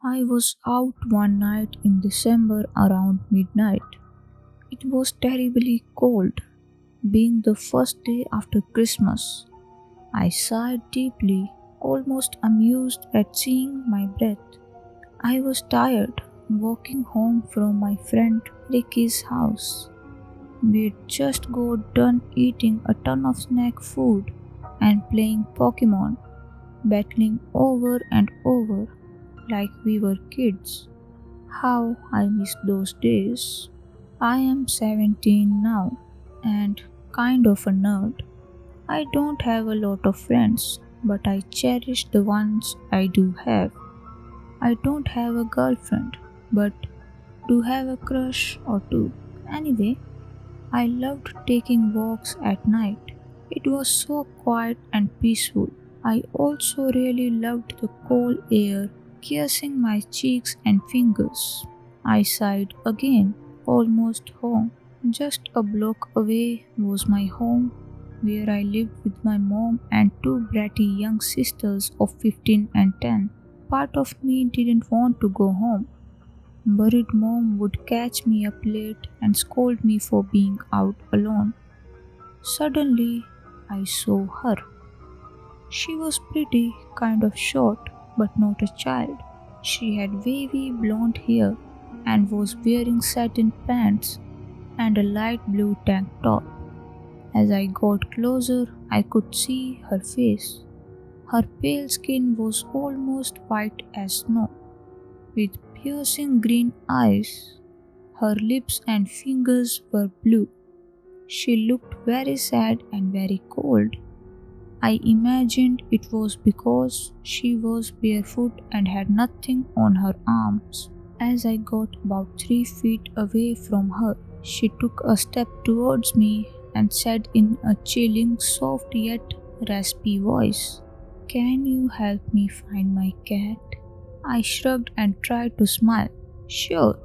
I was out one night in December around midnight. It was terribly cold, being the first day after Christmas. I sighed deeply, almost amused at seeing my breath. I was tired, walking home from my friend Ricky's house. We'd just got done eating a ton of snack food and playing Pokemon, battling over and over like we were kids. How I miss those days. I am 17 now and kind of a nerd. I don't have a lot of friends, but I cherish the ones I do have. I don't have a girlfriend, but do have a crush or two. Anyway, I loved taking walks at night. It was so quiet and peaceful. I also really loved the cold air kissing my cheeks and fingers. I sighed again, almost home. Just a block away was my home, where I lived with my mom and two bratty young sisters of 15 and 10. Part of me didn't want to go home. Worried mom would catch me up late and scold me for being out alone. Suddenly, I saw her. She was pretty, kind of short, but not a child. She had wavy blonde hair and was wearing satin pants and a light blue tank top. As I got closer, I could see her face. Her pale skin was almost white as snow, with piercing green eyes. Her lips and fingers were blue. She looked very sad and very cold. I imagined it was because she was barefoot and had nothing on her arms. As I got about 3 feet away from her, she took a step towards me and said in a chilling, soft yet raspy voice, "Can you help me find my cat?" I shrugged and tried to smile. "Sure,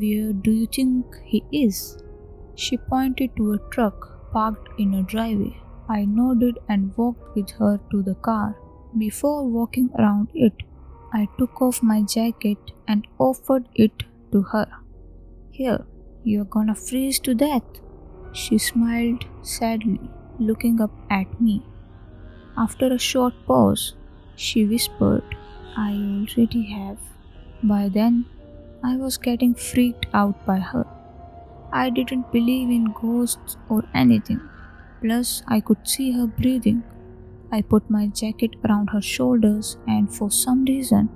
where do you think he is?" She pointed to a truck parked in a driveway. I nodded and walked with her to the car. Before walking around it, I took off my jacket and offered it to her. "Here, you're gonna freeze to death." She smiled sadly, looking up at me. After a short pause, she whispered, "I already have." By then, I was getting freaked out by her. I didn't believe in ghosts or anything. Plus, I could see her breathing. I put my jacket around her shoulders, and for some reason,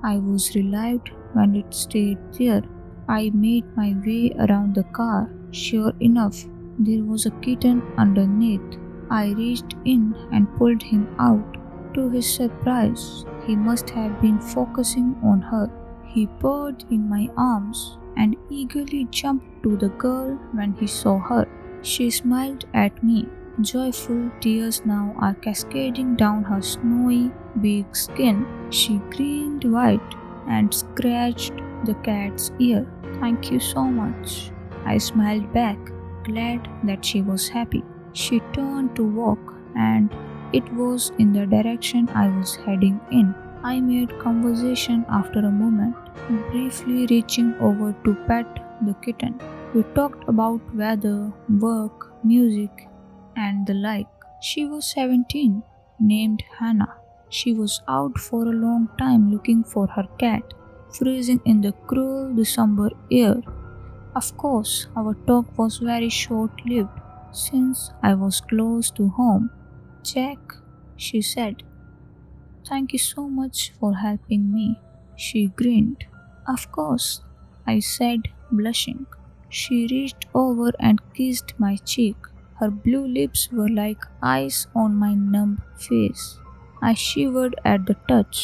I was relieved when it stayed there. I made my way around the car. Sure enough, there was a kitten underneath. I reached in and pulled him out. To his surprise, he must have been focusing on her. He purred in my arms and eagerly jumped to the girl when he saw her. She smiled at me. Joyful tears now are cascading down her snowy, big skin. She grinned wide and scratched the cat's ear. "Thank you so much." I smiled back, glad that she was happy. She turned to walk, and it was in the direction I was heading in. I made conversation after a moment, briefly reaching over to pet the kitten. We talked about weather, work, music, and the like. She was 17, named Hannah. She was out for a long time looking for her cat, freezing in the cruel December air. Of course, our talk was very short lived since I was close to home. "Jack," she said, "thank you so much for helping me." She grinned. "Of course," I said, blushing. She reached over and kissed my cheek. Her blue lips were like ice on my numb face. I shivered at the touch,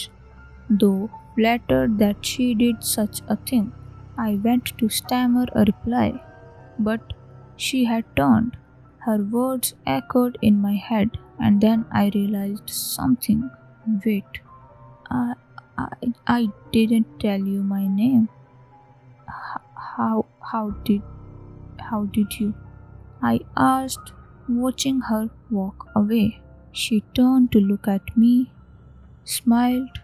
though flattered that she did such a thing. I went to stammer a reply, but she had turned. Her words echoed in my head, and then I realized something. Wait, I, I didn't tell you my name. How, how did, how did you? I asked, watching her walk away. She turned to look at me, smiled,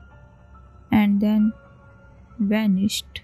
and then vanished.